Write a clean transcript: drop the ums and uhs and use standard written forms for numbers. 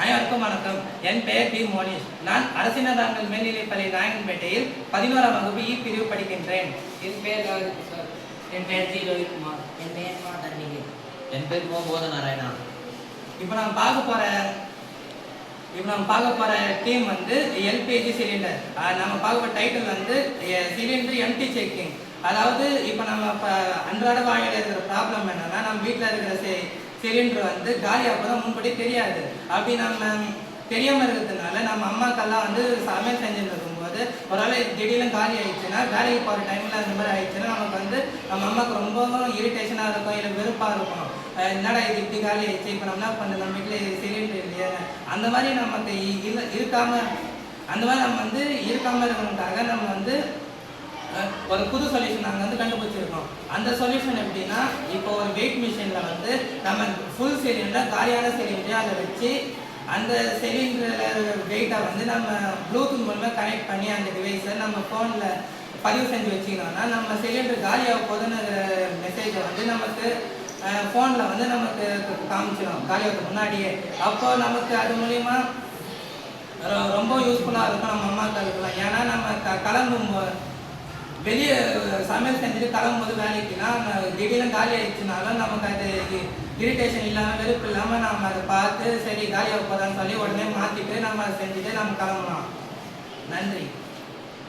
அனைவருக்கும் வணக்கம். என் பெயர் பி மோனிஷ். நான் அரசினதாங்கல் மேல்நிலைப்பள்ளி நாயக்கன்பேட்டையில் 11ஆம் வகுப்பு இ பிரிவு படிக்கின்றேன். என் பெயர் சார். என் பெயர் ஜி ரவிக்குமார். என் பெயர் மா தர்ணிகை. என் பேர் மோ போதநாராயணா. இப்போ நம்ம பார்க்க போற டீம் வந்து எல்பிஜி சிலிண்டர். நம்ம பார்க்க போற டைட்டில் வந்து சிலிண்டர் எம்டி செக்கிங். அதாவது இப்போ நம்ம அன்றாட வாழ்க்கையில் இருக்கிற ப்ராப்ளம் என்னன்னா, நம்ம வீட்டில் இருக்கிற சிலிண்டர் வந்து காலியாக முன்படி தெரியாது. அப்படி நம்ம தெரியாமல் இருக்கிறதுனால நம்ம அம்மாக்கெல்லாம் வந்து சமையல் செஞ்சுட்டு இருக்கும்போது ஒரு வேளை திடீர்னு காலி ஆயிடுச்சுன்னா, வேலைக்கு போகிற டைமில் அந்த மாதிரி ஆயிடுச்சுன்னா நமக்கு வந்து நம்ம அம்மாவுக்கு ரொம்ப இரிட்டேஷனாக இருக்கும், இல்லை வெறுப்பாக இருக்கும். என்னடா இது இப்படி காலி ஆயிடுச்சு, இப்போ நம்ம என்ன பண்ணுறது, நம்ம வீட்டில் சிலிண்டர் இல்லையா, அந்த மாதிரி நமக்கு இருக்காமல் இருக்கணுக்காக நம்ம வந்து ஒரு புது சொல்யூஷன் நாங்கள் வந்து கண்டுபிடிச்சிருக்கோம். அந்த சொல்யூஷன் எப்படின்னா, இப்போ ஒரு வெயிட் மிஷினில் வந்து நம்ம ஃபுல் சிலிண்டர் காலியான சிலிண்டரை அதை வச்சு அந்த சிலிண்டர் வெயிட்டை வந்து நம்ம ப்ளூடூத் மூலமாக கனெக்ட் பண்ணி அந்த டிவைஸை நம்ம ஃபோனில் பதிவு செஞ்சு வச்சுக்கணும்னா, நம்ம சிலிண்டர் காலியாக போதுன்னு மெசேஜை வந்து நமக்கு ஃபோனில் வந்து நமக்கு காமிச்சிடும் காலியாகிறதுக்கு முன்னாடியே. அப்போ நமக்கு அது மூலிமா ரொம்ப யூஸ்ஃபுல்லாக இருக்கும் நம்ம அம்மாக்களுக்குலாம். ஏன்னா நம்ம கிளம்பும்போது வெளியே சமையல் செஞ்சுட்டு கிளம்பும்போது வேலைக்குன்னா திடீர்னு காலி ஆயிடுச்சுனாலும் நமக்கு அது இரிட்டேஷன் இல்லாமல் வெறுப்பு இல்லாமல் நம்ம அதை பார்த்து சரி காலியாக போதான்னு சொல்லி உடனே மாற்றிட்டு நம்ம அதை செஞ்சுட்டு நம்ம கிளம்பலாம். நன்றி.